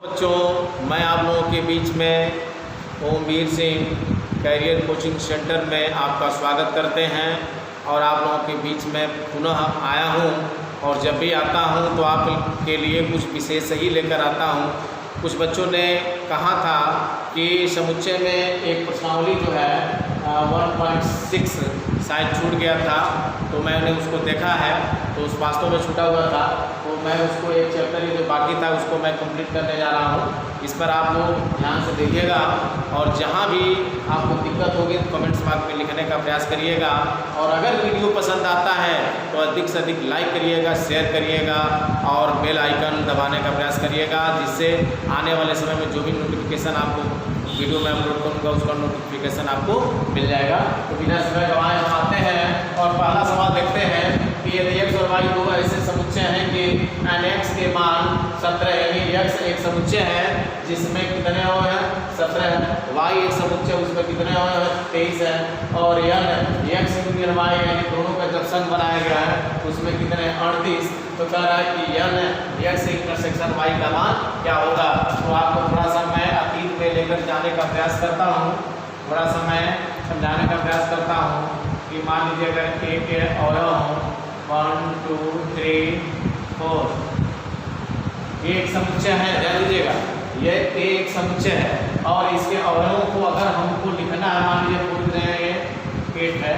बच्चों, मैं आप लोगों के बीच में Omveer Singh career coaching centre में आपका स्वागत करते हैं और आप लोगों के बीच में पुनः आया हूं। और जब भी आता हूं तो आपके लिए कुछ विशेष ही लेकर आता हूं। कुछ बच्चों ने कहा था कि समुच्चय में एक प्रश्नावली जो है 1.6 शायद छूट गया था, तो मैंने उसको देखा है तो उस वास्तव में छूटा हुआ था, तो मैं उसको एक चैप्टर जो बाकी था उसको मैं कंप्लीट करने जा रहा हूँ। इस पर आप लोग ध्यान से देखिएगा और जहाँ भी आपको दिक्कत होगी तो कमेंट्स बॉक्स में लिखने का प्रयास करिएगा। और अगर वीडियो पसंद आता है तो अधिक से अधिक लाइक करिएगा, शेयर करिएगा और बेल आइकन दबाने का प्रयास करिएगा, जिससे आने वाले समय में जो भी नोटिफिकेशन आपको वीडियो में अपलोड करूँगा उसका नोटिफिकेशन आपको मिल जाएगा। तो बिना समय गंवाए हम आते हैं और पहला सवाल देखते हैं कि यदि x और y दो ऐसे समुच्चय हैं कि x के मान 17, यानी x एक समुच्चय है जिसमें कितने अवयव हैं 17, y एक समुच्चय उसमें कितने अवयव हैं 23 है, और x यूनियन y यानी दोनों का जब संघ बनाया गया है उसमें कितने 38। तो कह रहा है कि x इंटरसेक्शन y का मान क्या होगा। तो आपको थोड़ा सा मैं अतीत में लेकर जाने का प्रयास करता हूँ, थोड़ा सा मैं समझाने का प्रयास करता हूँ कि मान लीजिए अगर a के अवयव हों 1 2 3 4, ये एक समुच्चय है, ध्यान दीजिएगा ये a एक समुच्चय है और इसके अवयवों को अगर हमको लिखना है, मान लीजिए पूछ रहे हैं ये 8 है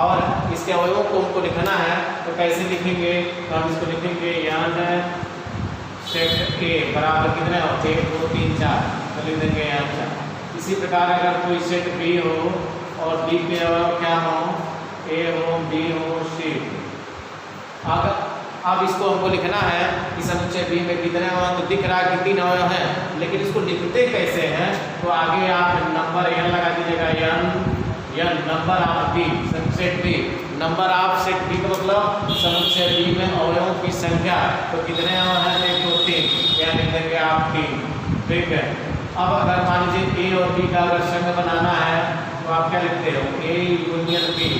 और इसके अवयवों को हमको लिखना है तो कैसे लिखेंगे। तो हम इसको लिखेंगे यान सेट a बराबर कितने हो 1 2 3 4, तो लिख देंगे यहाँ 4। इसी प्रकार अगर कोई सेट b हो और b के अवयव क्या हो a हो b हो c, अगर अब इसको हमको लिखना है कि समुच्चय b में कितने अवयव, तो दिख रहा है कि 3 अवयव हैं, लेकिन इसको लिखते कैसे हैं। तो आगे आप नंबर n लगा दीजिएगा, n number of b set b, number of set b का मतलब समुच्चय b में अवयवों की संख्या, तो कितने अवयव हैं 1 2 3, क्या लिख देंगे आप 3, ठीक है। अब अगर मान लीजिए a और b का अगर संघ बनाना है तो आप क्या लिखते हो a यूनियन b,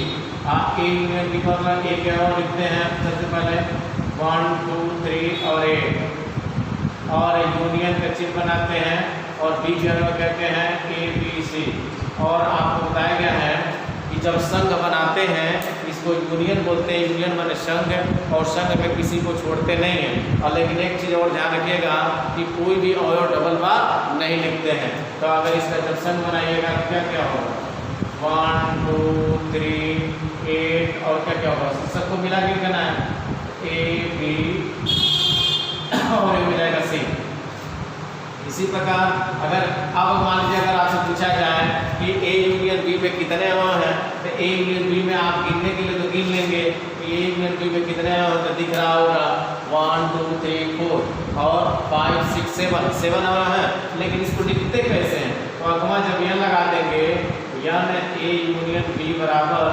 आप a यूनियन b का मतलब a के अवयव लिखते हैं सबसे पहले 1 2 3 और a, और यूनियन का चिन्ह बनाते हैं और b के अवयव कहते हैं a b c। और आपको बताया गया है कि जब संघ बनाते हैं इसको यूनियन बोलते हैं, यूनियन माने संघ, और संघ में किसी को छोड़ते नहीं हैं। और लेकिन एक चीज़ और ध्यान रखिएगा कि कोई भी अवयव डबल बार नहीं लिखते हैं। तो अगर इसका जब संघ बनाइएगा तो क्या क्या होगा 1 2 3 8 और क्या क्या होगा, सबको मिला के लिखना है a b और ये हो जाएगा c। इसी प्रकार अगर अब मान लीजिए अगर आपसे पूछा जाए कि a यूनियन b में कितने अवयव हैं, तो a यूनियन b में आप गिनने के लिए तो गिन लेंगे कि a यूनियन b में कितने अवयव तो दिख रहा होगा 1 2 3 4 और 5 6 7 अवयव हैं, लेकिन इसको लिखते कैसे हैं। तो अगवा जब यह लगा देंगे यान a यूनियन b बराबर,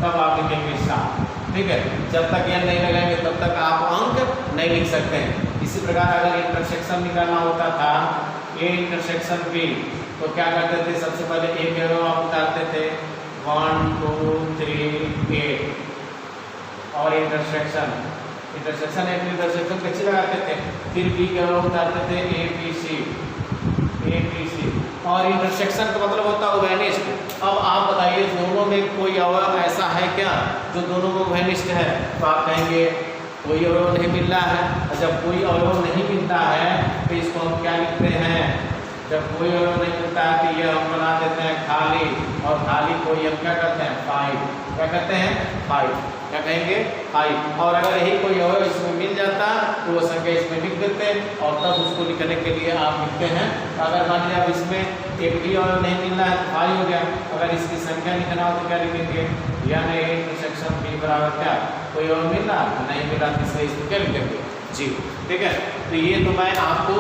तब आप लिखेंगे 7, ठीक है। जब तक यह नहीं लगाएंगे तब तक आप अंक नहीं लिख सकते हैं। इसी प्रकार अगर इंटरसेक्शन निकालना होता था a इंटरसेक्शन b, तो क्या करते थे सबसे पहले a के अवयव आप उतारते थे 1 2 3 8 और इंटरसेक्शन कैसे लगाते थे, फिर b के अवयव उतारते थे a b c और इंटरसेक्शन का मतलब होता है उभयनिष्ठ। अब आप बताइए दोनों में कोई अवयव ऐसा है क्या जो दोनों में उभयनिष्ठ है। तो आप कहेंगे कोई अवयव नहीं मिल रहा है। और जब कोई अवयव नहीं मिलता है तो इसको हम क्या लिखते हैं, जब कोई अवयव नहीं मिलता है तो ये हम बना देते हैं खाली, और खाली कोई हम क्या करते हैं 5, क्या कहते हैं 5, क्या कहेंगे 5। और अगर यही कोई अवयव इसमें मिल जाता तो वो संख्या इसमें लिख देते और तब उसको लिखने के लिए आप लिखते हैं। तो अगर मान लीजिए अब इसमें एक भी अवयव नहीं मिल रहा है तो 5 हो गया। अगर इसकी संख्या लिखना हो तो क्या लिखेंगे, यानी a इंटरसेक्शन b बराबर क्या, कोई अवयव मिल रहा है नहीं मिल रहा, इसलिए इसको क्या लिखेंगे जी, ठीक है। तो ये तो मैं आपको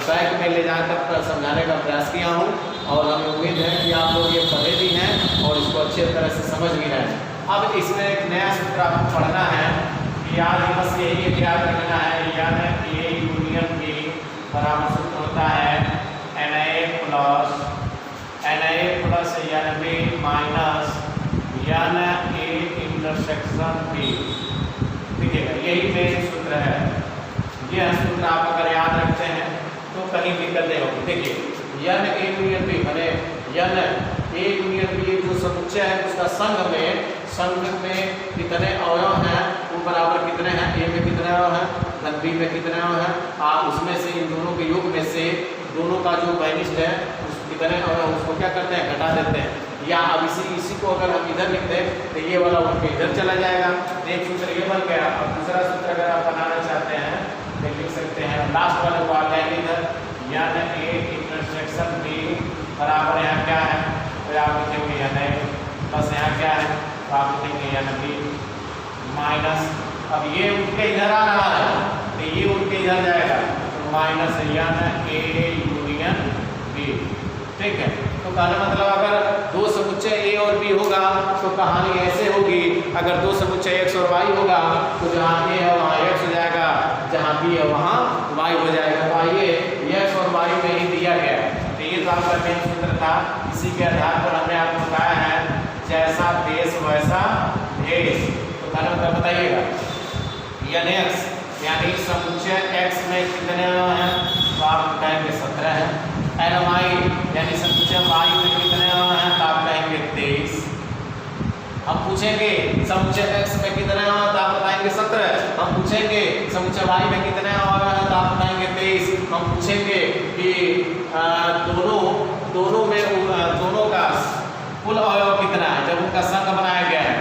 बैक में ले जाकर समझाने का प्रयास किया हूँ और हमें उम्मीद है कि आप लोग ये पढ़े भी हैं और इसको अच्छी तरह से समझ भी रहे हैं। अब इसमें एक नया सूत्र आपको पढ़ना है कि याद बस यही याद रखना है, यानी a यूनियन b बराबर सूत्र होता है na प्लस यानी b माइनस यानी a इंटरसेक्शन b, ठीक है। यही मेन सूत्र है। यह सूत्र आप अगर याद रखते हैं तो कहीं कहीं दिक्कत नहीं होगी। देखिए n a यूनियन b माने n a यूनियन b जो समुच्चय है उसका संघ में कितने अवयव हैं वो बराबर कितने हैं, a में कितने अवयव हैं धन b में कितने अवयव हैं, उसमें से इन दोनों के योग में से दोनों का जो वैनिष्ट है उस कितने अवयव उसको क्या करते हैं घटा देते हैं। या अब इसी को अगर हम इधर लिख दें तो ये वाला उठ के इधर चला जाएगा। एक सूत्र ये बन गया। अब दूसरा सूत्र अगर आप बनाना चाहते हैं तो लिख सकते हैं लास्ट वाले को आ जाएंगे इधर n a इंटरसेक्शन b बराबर यहाँ क्या है तो आप लिखेंगे n a बस यहाँ क्या है तो आप लिखेंगे n b माइनस, अब ये उठ के इधर आ रहा है तो ये उठ के इधर जाएगा तो minus n a union b। ठीक है, तो कहने मतलब अगर दो समुच्चय a और b होगा तो कहानी ऐसे होगी। अगर दो समुच्चय x और y होगा तो जहाँ a है वहाँ x हो जाएगा, जहाँ b है वहाँ y हो जाएगा। तो आइए x और y में ही दिया गया है तो ये तो आपका मेन सूत्र था। इसी के आधार पर हमने आपको बताया है जैसा देश वैसा भेष। तो कहने मतलब बताइएगा n x यानी समुच्चय x में कितने हैं तो आप कहेंगे 17 है। n y यानी समुच्चय y में कितने हैं तो आप कहेंगे 23। हम पूछेंगे समुच्चय x में कितने हैं तो आप बताएंगे 17। हम पूछेंगे समुच्चय y में कितने हैं तो आप बताएंगे 23। हम पूछेंगे कि दोनों का कुल अवयव कितना है जब उनका संघ बनाया गया है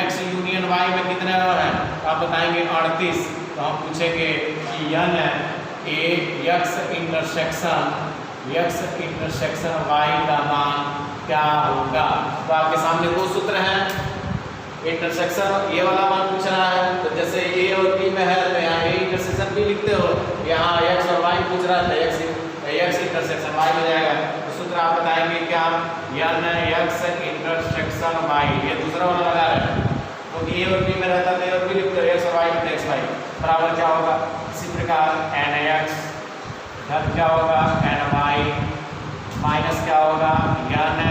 x यूनियन y में कितने अवयव हैं तो आप बताएंगे 38। तो हम पूछेंगे कि n a x intersection y का मान क्या होगा। तो आपके सामने दो सूत्र हैं, इंटरसेक्शन ये वाला मान पूछ रहा है तो जैसे a और b में है तो यहाँ a इंटरसेक्शन b लिखते हो, यहाँ x और y पूछ रहा था x इंटरसेक्शन y हो जाएगा। तो सूत्र आप बताएंगे क्या n x इंटरसेक्शन y, ये दूसरा वाला लगा रहे हैं क्योंकि a और b में रहता है a और b लिखते हो, x और y में x y बराबर क्या होगा। इसी प्रकार n x धन क्या होगा n y माइनस क्या होगा n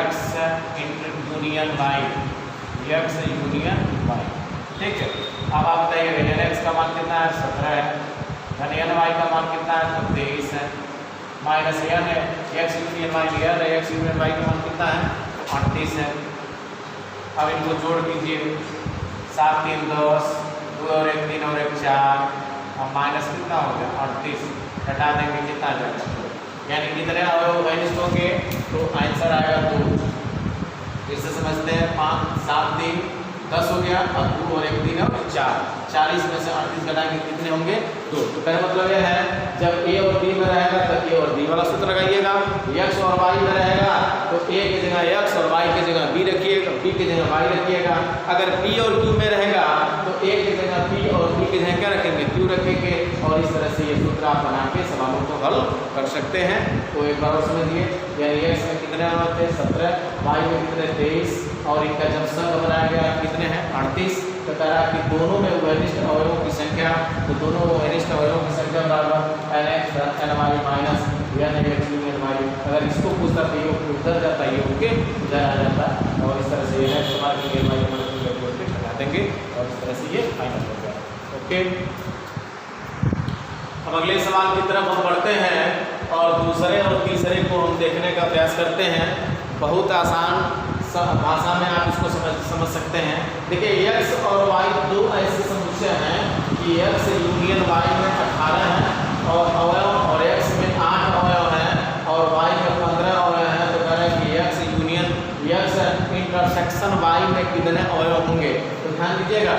x union y, x union y। ठीक है, अब आप बताइए n x का मान कितना है 17 है, धन n y का मान कितना है तो 23 है, minus n x union y x union y का मान कितना है 38 है। अब इनको जोड़ दीजिए 7 3 10 2 और 1 3 और 1 4, अब माइनस कितना हो गया 38, घटा देंगे कितना जाएगा यानी कितने अवयव वैनिष्ट होंगे तो आंसर आएगा 2। फिर से समझते हैं 5 7 3 10 हो गया, अब 2 और 1 3 और 4, 40 में से 38 घटाएंगे कितने होंगे 2। तो कहने मतलब यह है जब a और b में रहेगा तो a और b वाला सूत्र लगाइएगा, x और y में रहेगा तो a की जगह x और y की जगह b रखिएगा, b की जगह y रखिएगा। अगर p और q में रहेगा तो a की जगह p और b की जगह क्या रखेंगे q रखेंगे। और इस तरह से ये सूत्र आप बना के सवालों को हल कर सकते हैं। तो एक बार और समझिए यानी x में कितने थे 17, y में कितने 23 और इनका जब संघ बनाया गया कितने हैं 38। तो कह रहा कि दोनों में वैनिष्ट अवयवों की संख्या, तो दोनों वैनिष्ट अवयवों की संख्या बराबर n x n y minus n x union y। अगर इसको पूछता तो ये उधर जाता, ये उनके उधर आ जाता और इस तरह से ये x समान यूनियन y को हटा देंगे और इस तरह से ये फाइनल हो गया। ओके, अब अगले सवाल की तरफ हम बढ़ते हैं और दूसरे और तीसरे को हम देखने का प्रयास करते हैं। बहुत आसान भाषा में आप इसको समझ सकते हैं। देखिए x और y दो ऐसे समुच्चय हैं कि x यूनियन y में 18 है और अवयव और x में 8 अवयव हैं और y में 15 अवयव हैं। तो कह रहे हैं कि x union x intersection y में कितने अवयव होंगे। तो ध्यान दीजिएगा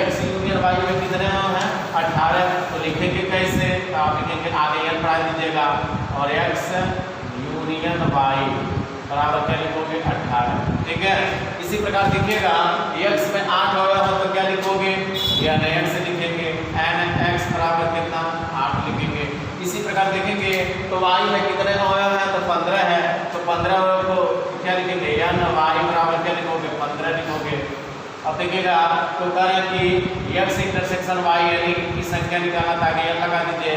x यूनियन y में कितने अवयव हैं 18। तो लिखेंगे कैसे, तो आप लिखेंगे आगे n बढ़ा दीजिएगा और x यूनियन y बराबर क्या लिखोगे 18। ठीक है, इसी प्रकार देखिएगा x में 8 अवयव है तो क्या लिखोगे या n से लिखेंगे n x बराबर कितना 8 लिखेंगे। इसी प्रकार देखेंगे तो y में कितने अवयव हैं तो 15 है, तो 15 अवयव को क्या लिखेंगे n y बराबर क्या लिखोगे 15 लिखोगे। अब देखिएगा तो कह रहे हैं कि x इंटरसेक्शन y यानी इनकी संख्या निकालना था, आगे n लगा दीजिए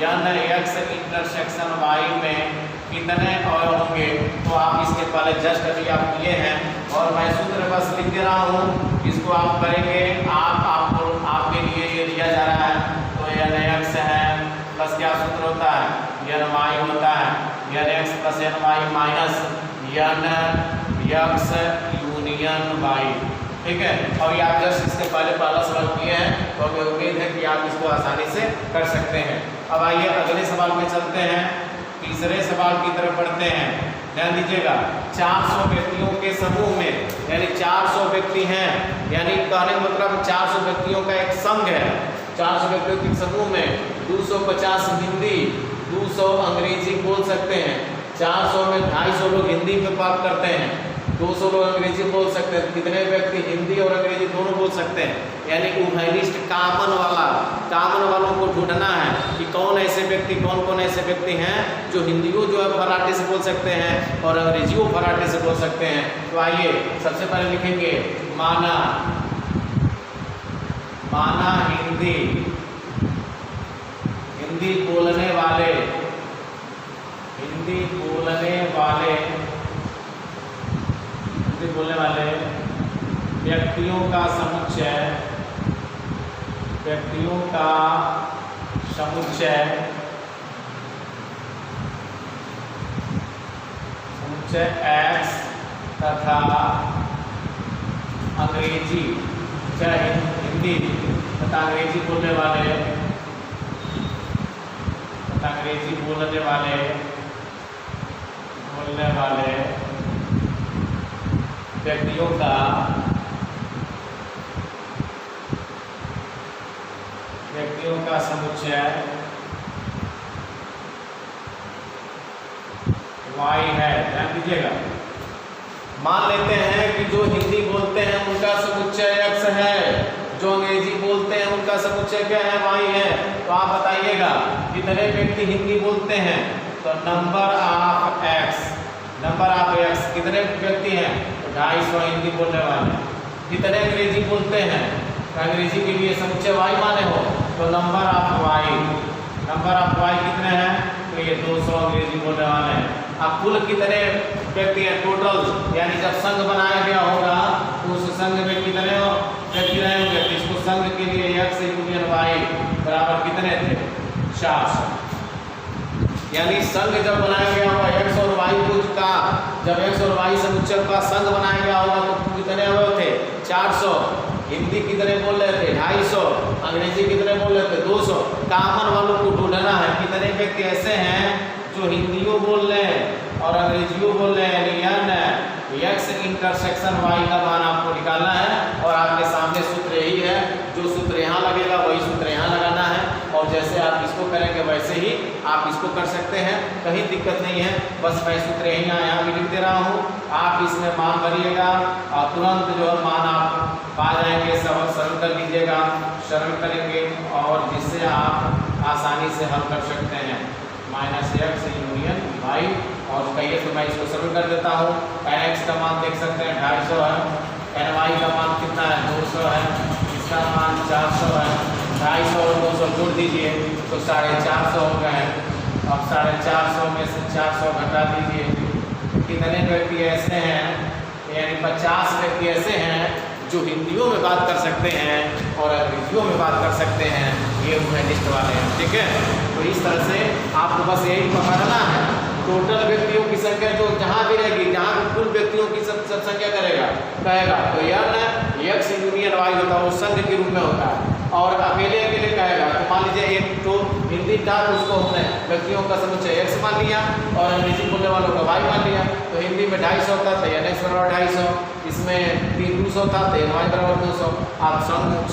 n x इंटरसेक्शन y में कितने अवयव होंगे। तो आप इसके पहले जस्ट अभी आप किए हैं और मैं सूत्र बस लिख दे रहा हूँ, इसको आप करेंगे। आपको आपके लिए ये दिया जा रहा है तो n x है प्लस क्या सूत्र होता है एन वाई होता है, n X plus n Y minus n X union Y. ठीक है, और ये आप जस्ट इसके पहला सवाल किए हैं, तो हमें उम्मीद है कि आप इसको आसानी से कर सकते हैं। अब आइए अगले सवाल में चलते हैं, तीसरे सवाल की तरफ बढ़ते हैं। ध्यान दीजिएगा, 400 व्यक्तियों के समूह में, यानी 400 व्यक्ति हैं, यानी कहने का मतलब 400 व्यक्तियों का एक संघ है। 400 व्यक्तियों के समूह में 250 हिंदी, 200 अंग्रेजी बोल सकते हैं। 400 में 250 लोग हिंदी में बात करते हैं, 200 लोग अंग्रेजी बोल सकते हैं। कितने व्यक्ति हिंदी और अंग्रेजी दोनों बोल सकते हैं, यानी उभयनिष्ठ कामन वालों को ढूंढना है कि कौन ऐसे व्यक्ति, कौन कौन ऐसे व्यक्ति हैं जो हिंदियों जो है फराटे से बोल सकते हैं और अंग्रेजियों फराटे से बोल सकते हैं। तो आइए सबसे पहले लिखेंगे माना हिंदी बोलने वाले व्यक्तियों का समुच्चय एक्स तथा अंग्रेजी, चाहे हिंदी तथा अंग्रेजी बोलने वाले व्यक्तियों का समुच्चय वाई है। ध्यान दीजिएगा, मान लेते हैं कि जो हिंदी बोलते हैं उनका समुच्चय एक्स है, जो अंग्रेजी बोलते हैं उनका समुच्चय क्या है, वाई है। तो आप बताइएगा कितने व्यक्ति हिंदी बोलते हैं, तो नंबर ऑफ एक्स कितने व्यक्ति हैं, तो 250 हिंदी बोलने वाले। कितने अंग्रेजी बोलते हैं, तो अंग्रेजी के लिए समुच्चय वाई माने हो, तो नंबर ऑफ वाई कितने हैं, तो ये 200 अंग्रेजी बोलने वाले हैं। अब कुल कितने व्यक्ति हैं टोटल, यानी जब संघ बनाया गया होगा तो उस संघ में कितने व्यक्ति रहेंगे, तो इसको संघ के लिए एक्स यूनियन वाई बराबर कितने थे, 400। यानी संघ जब बनाया गया होगा एक्स और वाई का, जब एक्स और वाई समुच्चय का संघ बनाया गया होगा तो कितने हुए थे, 400। हिंदी कितने बोल रहे थे, 250। अंग्रेजी कितने बोल रहे थे, 200। कामन वालों को ढूंढना है कितने व्यक्ति ऐसे हैं जो हिंदियों बोल रहे हैं और अंग्रेजियों बोल रहे हैं, यानी एक्स इंटरसेक्शन वाई का मान आपको निकालना है। और आपके सामने सूत्र यही है, जो सूत्र यहाँ लगेगा वही सूत्र यहाँ लगाना है, और जैसे आप इसको करेंगे वैसे ही आप इसको कर सकते हैं, कहीं दिक्कत नहीं है। बस मैं सूत्र यही यहाँ भी लिख दे रहा हूँ, आप इसमें मान भरिएगा और तुरंत जो है मान आप पा जाएंगे। सरल कर लीजिएगा, सरल करेंगे और जिससे आप आसानी से हल कर सकते हैं। -x यूनियन वाई, और कहिए तो मैं इसको सरल कर देता हूँ। एन एक्स का मान देख सकते हैं 250 है, एन वाई का मान कितना है, 200 है, इसका मान 400 है। 250 और 200 जोड़ दीजिए तो 450 हो गए हैं। अब 450 में से 400 घटा दीजिए। कितने व्यक्ति ऐसे हैं, यानी 50 व्यक्ति ऐसे हैं जो हिंदियों में बात कर सकते हैं और अंग्रेजियों में बात कर सकते हैं, ये उभयनिष्ठ वाले हैं। ठीक है, तो इस तरह से आपको बस यही पकड़ना है, टोटल व्यक्तियों की संख्या जो जहाँ भी रहेगी, जहाँ भी कुल व्यक्तियों की सब संख्या कहेगा, तो यह एक्स यूनियन वाई होता है, वो संघ के रूप में होता है। और अकेले कहेगा तो मान लीजिए एक तो हिंदी था तो उसको हमने व्यक्तियों का समुच्चय एक्स मान लिया और अंग्रेजी बोलने वालों का वाई मान लिया। तो हिंदी में 250 होता तो एन एक्स बराबर 250, इसमें 200 था तो एन वाई बराबर 200। आप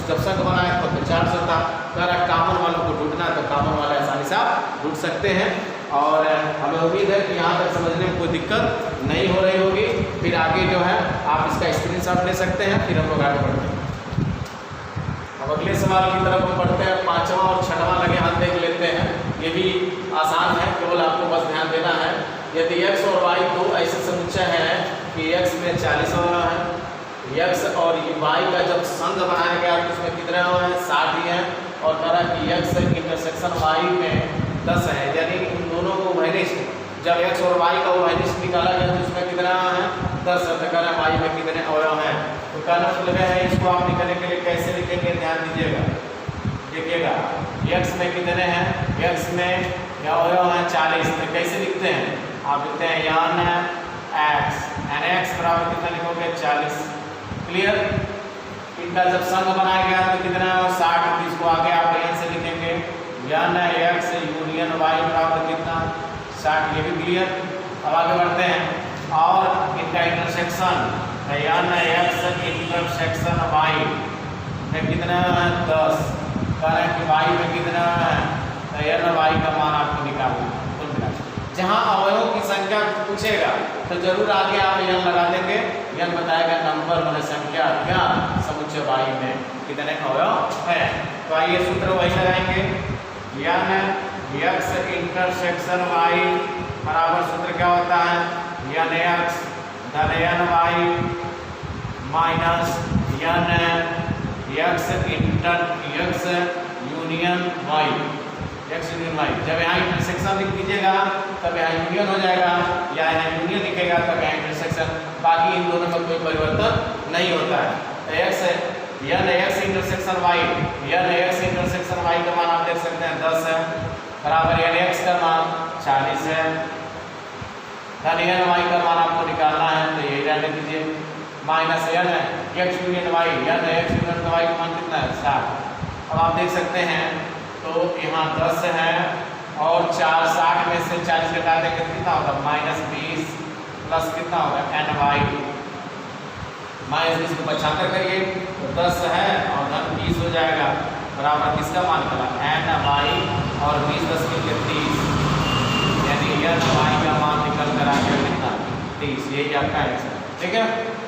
जब संघ बनाए तो 400 था। अगर कामन वालों को ढूंढना है तो कामन वाला आसानी से आप ढूंढ सकते हैं। और हमें उम्मीद है कि यहाँ तक समझने में कोई दिक्कत नहीं हो रही होगी। फिर आगे जो है आप इसका स्क्रीनशॉट ले सकते हैं, फिर हम लोग आगे बढ़ते हैं। अब अगले सवाल की तरफ हम बढ़ते हैं। 5वां और 6वां लगे हाथ देख लेते हैं, ये भी आसान है, केवल आपको बस ध्यान देना है। यदि x और y दो ऐसे समुच्चय हैं कि x में 40 हो रहा है, x और y का जब संघ बनाया गया तो उसमें कितने हो हैं, 60 ही हैं। और कह रहा कि x इंटरसेक्शन y में 10 है, यानी इन दोनों को उभयनिष्ठ, जब x और y का उभयनिष्ठ निकाला गया तो उसमें कितना है, 10 है। तो कह रहा y में कितने अवयव हैं, तो कहना मतलब है इसको आप निकालने के लिए कैसे लिखेंगे, ध्यान दीजिएगा। देखिएगा x में कितने हैं, x में क्या अवयव हैं 40। तो कैसे लिखते हैं, आप लिखते हैं एन एक्स बराबर कितना लिखोगे 40। क्लियर। इनका जब संघ बनाया गया तो कितना 60, इसको आगे आप एन से लिखेंगे एन एक्स यूनियन वाई बराबर कितना 60। ये भी क्लियर। अब आगे बढ़ते हैं और इनका intersection n x intersection y में कितना है 10। कह रहे हैं कि वाई में कितना है तो एन वाई का मान आपको निकालना है। जहाँ अवयवों की संख्या पूछेगा तो जरूर आगे आप एन लगा देंगे। एन बताएगा नंबर मतलब संख्या क्या समुच्चय वाई में कितने अवयव है। तो आइए सूत्र वही लगाएंगे एन एक्स इंटरसेक्शन वाई बराबर सूत्र क्या होता है एन एक्स धन n Y minus n x x union y x union y. जब यहाँ इंटरसेक्शन लिख दीजिएगा तब यहाँ यूनियन हो जाएगा, या यहाँ यूनियन लिखेगा तब यहाँ इंटरसेक्शन। बाकी इन दोनों में कोई परिवर्तन नहीं होता है। X n x intersection y, n x intersection y का मान आप देख सकते हैं 10 है बराबर एन एक्स का मान 40 है। धन एन वाई का मान आपको निकालना है तो ये रहने दीजिए minus n x union y, n x union y का मान कितना है 60। अब आप देख सकते हैं तो यहाँ 10 है और 4 60 में से 40 घटा देंगे कितना होगा -20 प्लस कितना होगा एन वाई -20 को पक्षांतर करिए तो 10 है और धन 20 हो जाएगा बराबर किसका मान निकला एन वाई और 20 10 के लिए 30 यानी एन वाई का मान निकल कर आ गया कितना 30। यही आपका आंसर। ठीक है।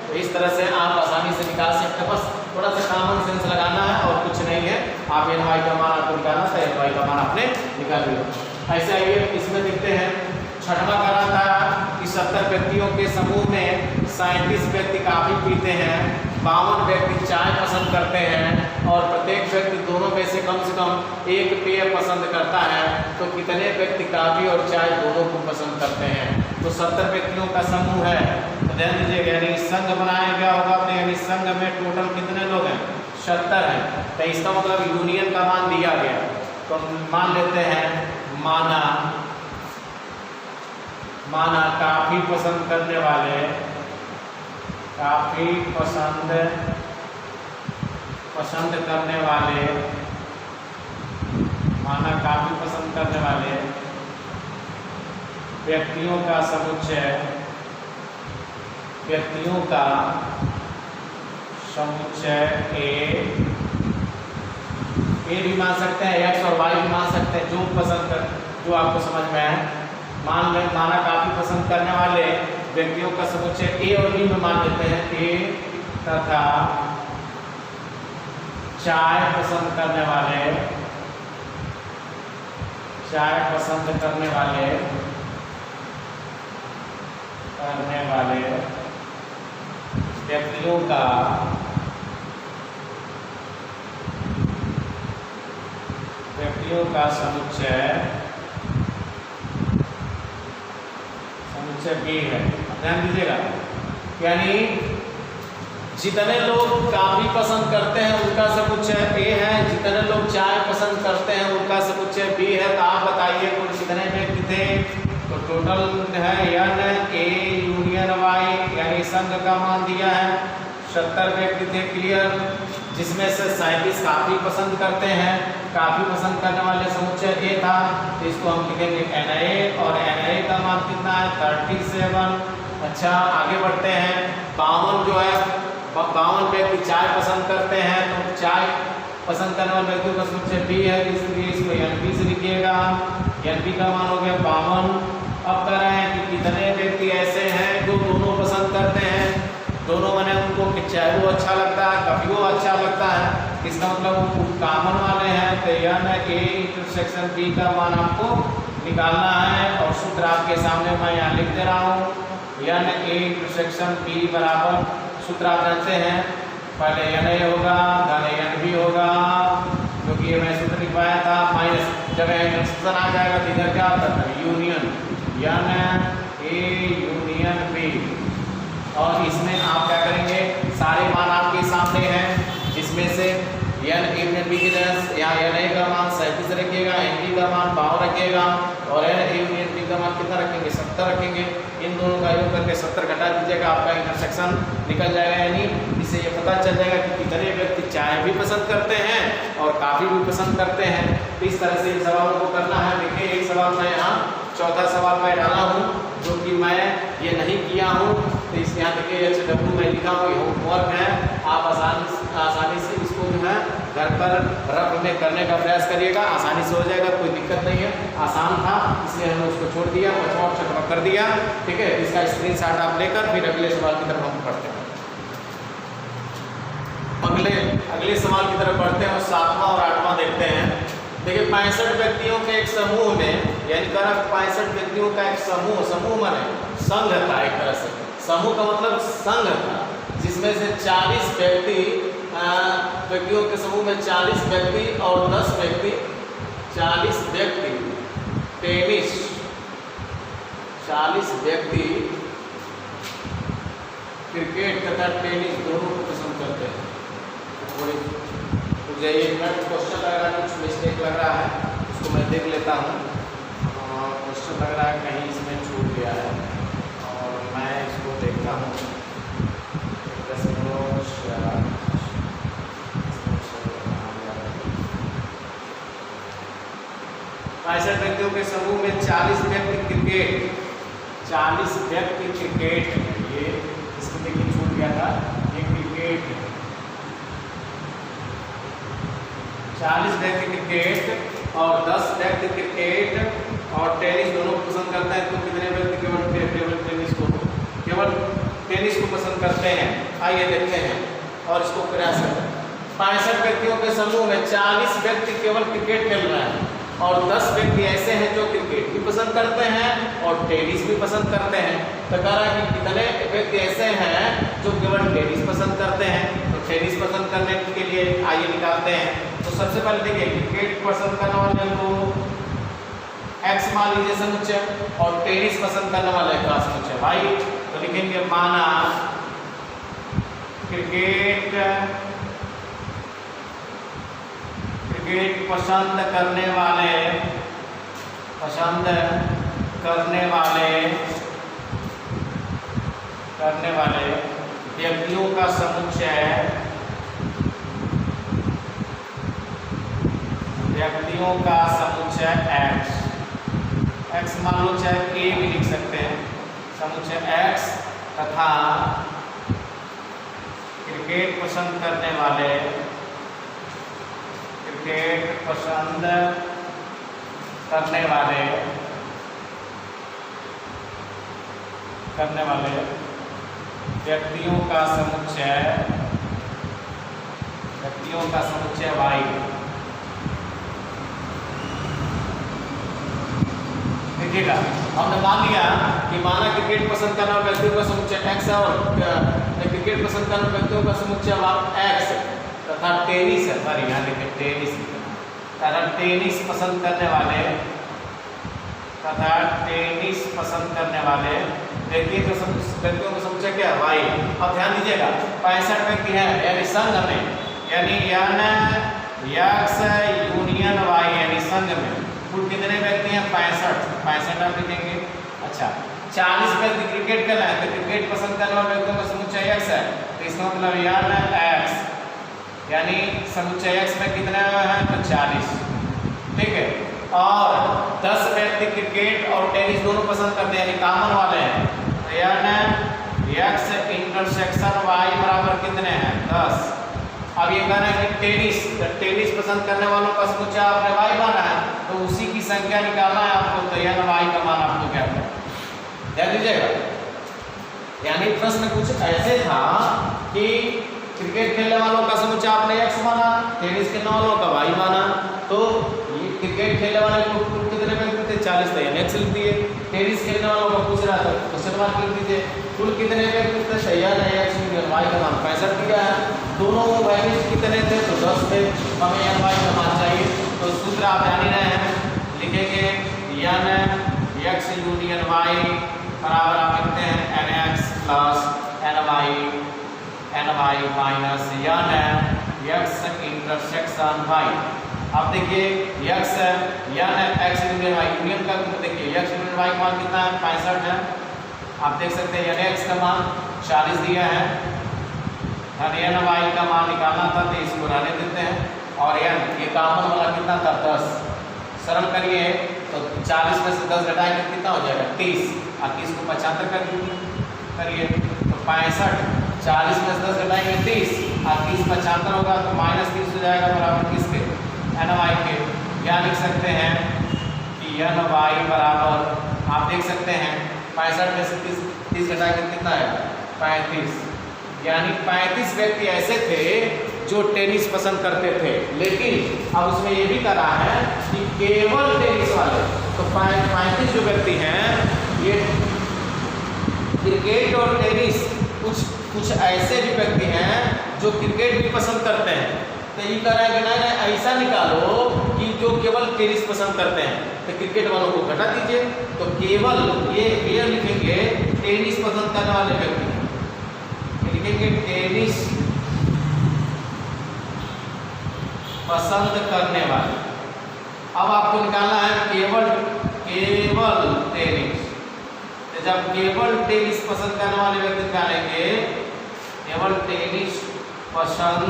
तो इस तरह से आप आसानी से निकाल सकते हैं। बस थोड़ा सा कॉमन सेंस लगाना है और कुछ नहीं है। आप एन वाई का मान आपको निकालना था, एन वाई का मान आपने निकाल लिया। ऐसे आइए इसमें देखते हैं 6वां करा था कि 70 व्यक्तियों के समूह में 37 व्यक्ति कॉफी पीते हैं, 52 व्यक्ति चाय पसंद करते हैं और प्रत्येक व्यक्ति दोनों में से कम एक पेय पसंद करता है, तो कितने व्यक्ति कॉफी और चाय दोनों को पसंद करते हैं। तो 70 व्यक्तियों का समूह है तो ध्यान दीजिएगा यानी संघ बनाया गया होगा तो यानी संघ में टोटल कितने लोग हैं 70 हैं। तो इसका मतलब यूनियन का मान दिया गया तो मान लेते हैं माना काफी पसंद करने वाले माना काफी पसंद करने वाले व्यक्तियों का समुच्चय ए भी मान सकते हैं, एक्स और वाई भी मान सकते हैं, जो आपको समझ में आए। माना काफी पसंद करने वाले व्यक्तियों का समुच्चय ए और बी में मान लेते हैं ए तथा चाय पसंद करने वाले व्यक्तियों का समुच्चय बी है। ध्यान दीजिएगा यानी जितने लोग काफी पसंद करते हैं उनका समुच्चय ए है, जितने लोग चाय पसंद करते हैं उनका समुच्चय बी है। तो आप बताइए कुल कितने व्यक्ति थे। तो टोटल है एन ए यूनियन वाई यानी संघ का मान दिया है 70 व्यक्ति थे। क्लियर। जिसमें से 37 काफी पसंद करते हैं, काफी पसंद करने वाले समुच्चय ए था तो इसको हम लिखेंगे Na और Na का मान कितना है 37। अच्छा आगे बढ़ते हैं 52 जो है 52 व्यक्ति चाय पसंद करते हैं तो चाय पसंद करने वाले व्यक्तियों का समुच्चय बी है इसलिए इसको NB से लिखिएगा। NB का मान हो गया 52। अब कह रहे हैं कि कितने व्यक्ति ऐसे हैं जो दोनों पसंद करते हैं, दोनों माने उनको चाय वो अच्छा लगता है कॉफी वो अच्छा लगता है, इसका मतलब वो कॉमन वाले हैं। तो एन ए इंटरसेक्शन बी का मान आपको निकालना है और सूत्र आपके सामने मैं यहाँ लिख दे रहा हूँ। एन ए इंटरसेक्शन बी बराबर सूत्र आप जानते हैं, पहले एन ए होगा धन एन बी होगा क्योंकि ये मैं सूत्र लिखवाया था माइनस जब इंटरसेक्शन आ जाएगा तो इधर क्या होता है union n a union b. और इसमें आप क्या करेंगे सारे मान आपके सामने हैं जिसमें से एन ए बी की तरह यहाँ एन ए का मान 37 रखिएगा, एन बी का मान 52 रखिएगा रखेंगे, इन दोनों का योग करके 70 घटा दीजिएगा, आपका इंटरसेक्शन निकल जाएगा। यानी इससे ये पता चल जाएगा कि कितने व्यक्ति चाय भी पसंद करते हैं और कॉफ़ी भी पसंद करते हैं। तो इस तरह से इन सवालों को करना है। देखिए एक सवाल मैं यहाँ चौथा सवाल मैं डाला हूँ जो कि मैं ये नहीं किया हूँ, तो इस यहाँ देखिए HW मैं लिखा हूँ, ये होमवर्क है। आप आसानी से इसको जो है घर पर रफ में करने का प्रयास करिएगा, आसानी से हो जाएगा, कोई दिक्कत नहीं है। आसान था इसलिए हमने उसको छोड़ दिया, 5वां ऑप्शन कर दिया। ठीक है, इसका स्क्रीनशॉट आप लेकर फिर अगले सवाल की तरफ हम पढ़ते हैं। अगले सवाल की तरफ बढ़ते हैं और 7वां और 8वां देखते हैं। देखिए 65 व्यक्तियों के एक समूह में, यानी 65 व्यक्तियों का एक समूह माने संघ था, एक तरह से समूह का मतलब संघ था, जिसमें से 40 व्यक्तियों के समूह में 40 व्यक्ति और 10 व्यक्ति 40 व्यक्ति टेनिस 40 व्यक्ति क्रिकेट तथा टेनिस दोनों को पसंद करते हैं। मुझे ये क्वेश्चन लग रहा है, कुछ मिस्टेक लग रहा है, उसको मैं देख लेता हूँ। क्वेश्चन लग रहा है कहीं इसमें छूट गया है और मैं इसको देखता हूँ। 65 व्यक्तियों के समूह में 40 व्यक्ति क्रिकेट 40 व्यक्ति क्रिकेट है। ये इसको देखिए छूट गया था, ये क्रिकेट है। 40 व्यक्ति क्रिकेट और 10 व्यक्ति क्रिकेट और टेनिस दोनों को पसंद करते हैं। तो कितने व्यक्ति केवल टेनिस को पसंद करते हैं? आइए देखते हैं और इसको प्रयास करें। 65 व्यक्तियों के समूह में 40 व्यक्ति केवल क्रिकेट खेल रहे हैं और 10 व्यक्ति ऐसे हैं जो क्रिकेट भी पसंद करते हैं और टेनिस भी पसंद करते हैं। तो कह रहा है कि कितने व्यक्ति ऐसे हैं जो केवल टेनिस पसंद करते हैं। तो टेनिस पसंद करने के लिए आइए निकालते हैं। तो सबसे पहले देखिए क्रिकेट पसंद करने वाले को x मान लीजिए समुच्चय और टेनिस पसंद करने वाले का समुच्चय y। तो लिखेंगे माना क्रिकेट पसंद करने वाले व्यक्तियों का समुच्चय x मान लो, चाहे a भी लिख सकते हैं, समुच्चय x तथा क्रिकेट पसंद करने वाले व्यक्तियों का समुच्चय y। देखिएगा हमने मान लिया कि माना क्रिकेट पसंद करने वाले व्यक्तियों का समुच्चय x है और क्रिकेट पसंद करने वाले व्यक्तियों का समुच्चय x तथा टेनिस है। पर यहाँ देखिए टेनिस तथा टेनिस पसंद करने वाले व्यक्तियों का समुच्चय क्या है? y। अब ध्यान दीजिएगा 65 व्यक्ति हैं यानी संघ में, यानी x यूनियन y, यानी संघ में कुल कितने व्यक्ति हैं? 65 आप लिखेंगे। अच्छा 40 व्यक्ति क्रिकेट खेल रहे हैं, तो क्रिकेट पसंद करने वाले व्यक्तियों का समुच्चय x है। तो इसका मतलब x यानी समुच्चय x में कितने हैं? तो 40। ठीक है, और 10 व्यक्ति क्रिकेट और टेनिस दोनों पसंद करते हैं, यानी कॉमन वाले हैं। तो यानी x इंटरसेक्शन y बराबर कितने हैं? 10। अब ये कह रहे हैं कि टेनिस पसंद करने वालों का समुच्चय आपने y माना है, तो उसी की संख्या निकालना है आपको। तो यानी y का मान आपको क्या है? ध्यान दीजिएगा, यानी प्रश्न कुछ ऐसे था कि क्रिकेट खेलने वालों का समुच्चय आपने x माना, टेनिस खेलने वालों का y माना। तो ये क्रिकेट खेलने वाले कुल कितने व्यक्ति थे? 40। तो यानी x लिख दिए। टेनिस खेलने वालों का पूछ रहा था, क्वेश्चन मार्क लिख दीजिए। कुल कितने व्यक्ति थे? तैयार है x यूनियन y का मान 65 दिया है। दोनों वैल्यूज कितने थे? तो 10 थे। हमें यहाँ y का मान चाहिए, तो सूत्र आप जान ही रहे हैं, लिखेंगे x यूनियन y बराबर आप लिखते हैं nx plus ny minus x intersection y। आप देखिए यक्स यन एक्स यूनियन वाई, यूनियन का देखिए यक्स यूनियन वाई का मान कितना है 65 है। आप देख सकते हैं यन एक्स का मान 40 दिया है और यन वाई का मान निकालना था तो इसको रहने देते हैं। और यन ये कॉमन वाला कितना था 10, सरल करिए तो 40 में से 10 घटाएंगे कितना हो जाएगा 30 और 30 को 75 कर करिए तो 65, 40 में से 10 घटाएंगे 30 और 30 75 होगा तो -30 हो जाएगा बराबर किसके एन वाई के। क्या लिख सकते हैं कि एन वाई बराबर आप देख सकते हैं 65 में से 30 घटाएंगे कितना है 35, यानी 35 व्यक्ति ऐसे थे जो टेनिस पसंद करते थे। लेकिन अब उसमें ये भी करा है कि केवल टेनिस वाले, तो 35 जो व्यक्ति हैं ये क्रिकेट और टेनिस, कुछ ऐसे भी व्यक्ति हैं जो क्रिकेट भी पसंद करते हैं। तो ये कह रहा है कि नहीं ऐसा निकालो कि जो केवल टेनिस पसंद करते हैं, तो क्रिकेट वालों को घटा दीजिए तो केवल ये लिखेंगे टेनिस पसंद करने वाले व्यक्ति, लिखेंगे टेनिस पसंद करने वाले। अब आपको निकालना है केवल टेनिस, तो जब केवल टेनिस पसंद करने वाले व्यक्ति निकालेंगे, केवल टेनिस पसंद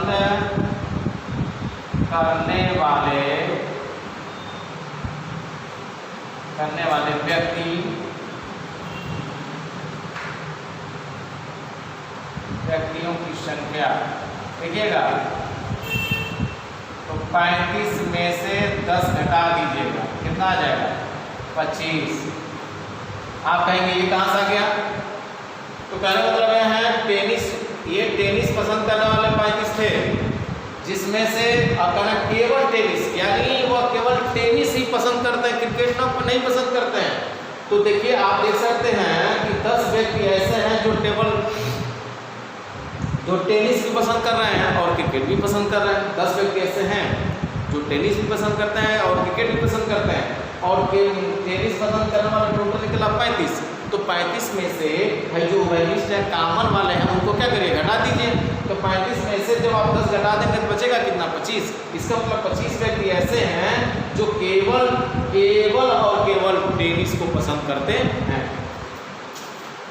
करने वाले व्यक्तियों की संख्या देखिएगा तो 35 में से 10 घटा दीजिएगा कितना आ जाएगा 25। आप कहेंगे ये कहाँ से आ गया, तो कहने का मतलब है ये टेनिस पसंद करने वाले 35 थे, जिसमें से कहना केवल टेनिस, यानी वह केवल टेनिस ही पसंद करते हैं, क्रिकेट नहीं पसंद करते हैं। तो देखिए आप देख सकते हैं कि 10 व्यक्ति ऐसे हैं जो टेनिस भी पसंद कर रहे हैं और क्रिकेट भी पसंद कर रहे हैं। 10 व्यक्ति ऐसे हैं जो टेनिस भी पसंद करते हैं और क्रिकेट भी पसंद करते हैं, और टेनिस पसंद करने वाले टोटल निकला 35। तो 35 में से भाई जो वैलिस्ट है कॉमन वाले हैं उनको क्या करिए घटा दीजिए। तो 35 में से जब आप 10 घटा देंगे तो बचेगा कितना 25। इसका मतलब 25 व्यक्ति ऐसे हैं जो केवल टेनिस को पसंद करते हैं।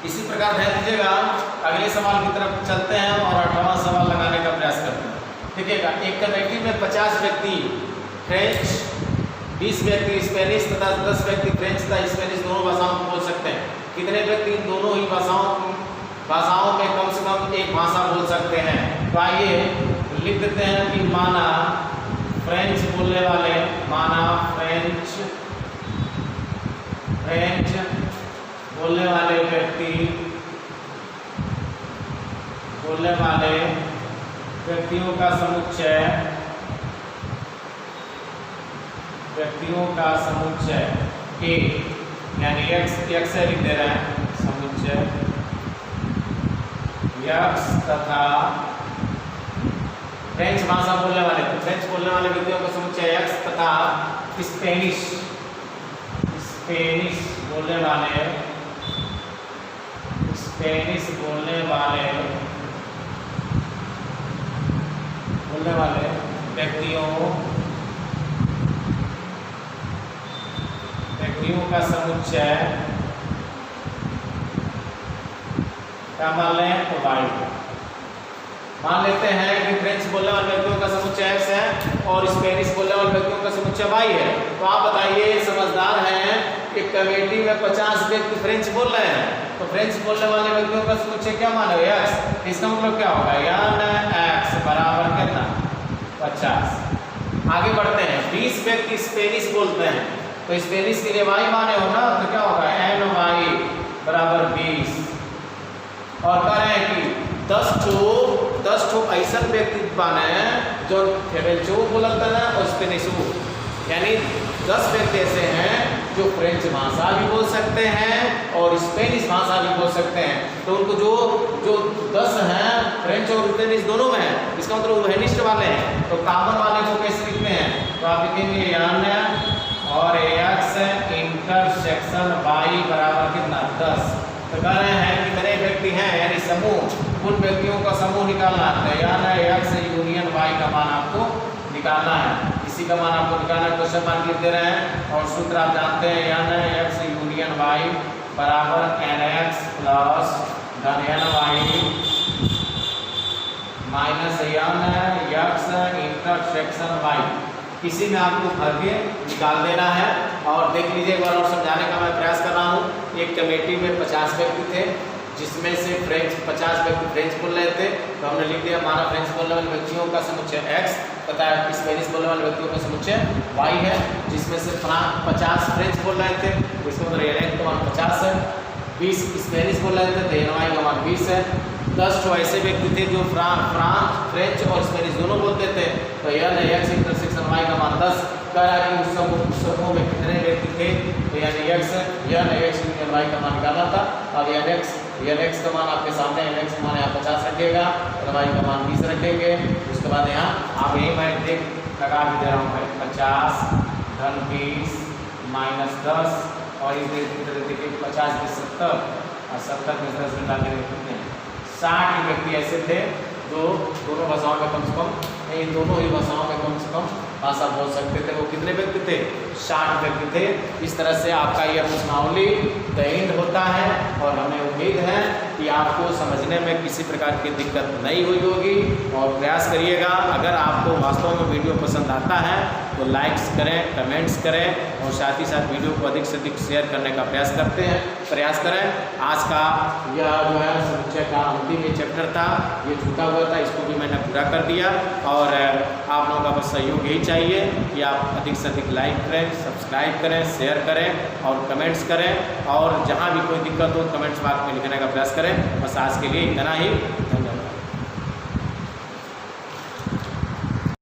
इसी प्रकार ध्यान दीजिएगा, अगले सवाल की तरफ चलते हैं और 8वां सवाल लगाने का प्रयास करते हैं। देखिएगा एक कमेटी में 50 व्यक्ति फ्रेंच, 20 व्यक्ति स्पेनिश तथा 10 व्यक्ति फ्रेंच तथा स्पेनिश दोनों भाषाओं को बोल सकते हैं। कितने व्यक्ति इन दोनों ही भाषाओं में कम से कम एक भाषा बोल सकते हैं। तो आइए लिख देते हैं कि माना फ्रेंच बोलने वाले व्यक्तियों का समुच्चय ए, यानी x से लिख दे रहे हैं समुच्चय x तथा फ्रेंच भाषा बोलने वाले, तो फ्रेंच बोलने वाले व्यक्तियों का समुच्चय x तथा स्पेनिश बोलने वाले व्यक्तियों का समुच्चय क्या मान लें तो y। मान लेते हैं कि फ्रेंच बोलने वाले व्यक्तियों का समुच्चय x है और स्पेनिश बोलने वाले व्यक्तियों का समुच्चय y है। तो आप बताइए समझदार हैं, एक कमेटी में 50 व्यक्ति फ्रेंच बोल रहे हैं, तो फ्रेंच बोलने वाले व्यक्तियों का समुच्चय क्या मानो x। इसका मतलब क्या होगा यानी x बराबर कितना 50। आगे बढ़ते हैं, 20 व्यक्ति स्पेनिश बोलते हैं, तो स्पेनिश के लिए y माने हो ना, तो क्या होगा एन वाई बराबर 20। और कह रहे हैं कि 10 ठो ऐसा व्यक्ति माने जो फ्रेंचो बोलते हैं और स्पेनिशो, यानी 10 व्यक्ति ऐसे हैं जो फ्रेंच भाषा भी बोल सकते हैं और स्पेनिश भाषा भी बोल सकते हैं। तो उनको जो 10 हैं फ्रेंच और स्पेनिश दोनों में है, इसका मतलब वेनिस्ट वाले हैं। तो कॉमन वाले को कैसे लिखते हैं, तो आप लिखेंगे यानी और x इंटरसेक्शन y बराबर कितना 10। तो कह रहे हैं कितने व्यक्ति हैं, यानी समूह, उन व्यक्तियों का समूह निकालना है, यानी x यूनियन y का मान आपको निकालना है। इसी का मान आपको निकालना, क्वेश्चन मार्क लिख दे रहे हैं। और सूत्र आप जानते हैं, एन एक्स यूनियन वाई बराबर एन एक्स प्लस धन n Y minus n x intersection y. इसी में आपको भर के निकाल देना है। और देख लीजिए एक बार और समझाने का मैं प्रयास कर रहा हूँ। एक कमेटी में 50 व्यक्ति थे, जिसमें से फ्रेंच 50 व्यक्ति फ्रेंच बोल रहे थे, तो हमने लिख दिया माना फ्रेंच बोलने वाले व्यक्तियों का समुच्चय x तथा स्पेनिश बोलने वाले व्यक्तियों का समुच्चय y है, जिसमें से 50 फ्रेंच बोल रहे थे, उसमें तो एन का मान 50 है, 20 स्पेनिश बोल रहे थे तो एन वाई का मान 20 है। 10 तो ऐसे व्यक्ति थे जो फ्रेंच और स्पेनिश दोनों बोलते थे, तो एन एक्स इंटरसेक्शन वाई का मान 10। कह रहा है कि उस समूह में कितने व्यक्ति थे, तो एन एक्स यूनियन वाई का मान निकालना था। अब एन एक्स का मान आपके सामने, एन एक्स का मान यहाँ 50 रखेगा और वाई का मान 20 रखेंगे। उसके बाद यहाँ आप यही मैं देख लगा भी दे रहा हूँ भाई, 50 धन 20 माइनस 10 और इस देखिए 50 में 70 और 70 में 10 मिला के कितने 60 व्यक्ति ऐसे थे जो दोनों भाषाओं में कम से कम, इन दोनों ही भाषाओं में कम से कम भाषा बोल सकते थे। वो कितने व्यक्ति थे? 60 व्यक्ति थे। इस तरह से आपका यह प्रश्नावली द एंड होता है और हमें उम्मीद है कि आपको समझने में किसी प्रकार की दिक्कत नहीं हुई होगी। और प्रयास करिएगा, अगर आपको वास्तव में वीडियो पसंद आता है तो लाइक्स करें, कमेंट्स करें और साथ ही साथ वीडियो को अधिक से अधिक शेयर करने का प्रयास करें। आज का यह जो है समुच्चय का अंतिम ये चैप्टर था, ये छूटा हुआ था, इसको भी मैंने पूरा कर दिया। और आप लोगों का बस सहयोग यही चाहिए कि आप अधिक से अधिक लाइक करें, सब्सक्राइब करें, शेयर करें और कमेंट्स करें। और जहाँ भी कोई दिक्कत हो कमेंट्स बॉक्स में लिखने का प्रयास करें। बस आज के लिए इतना ही।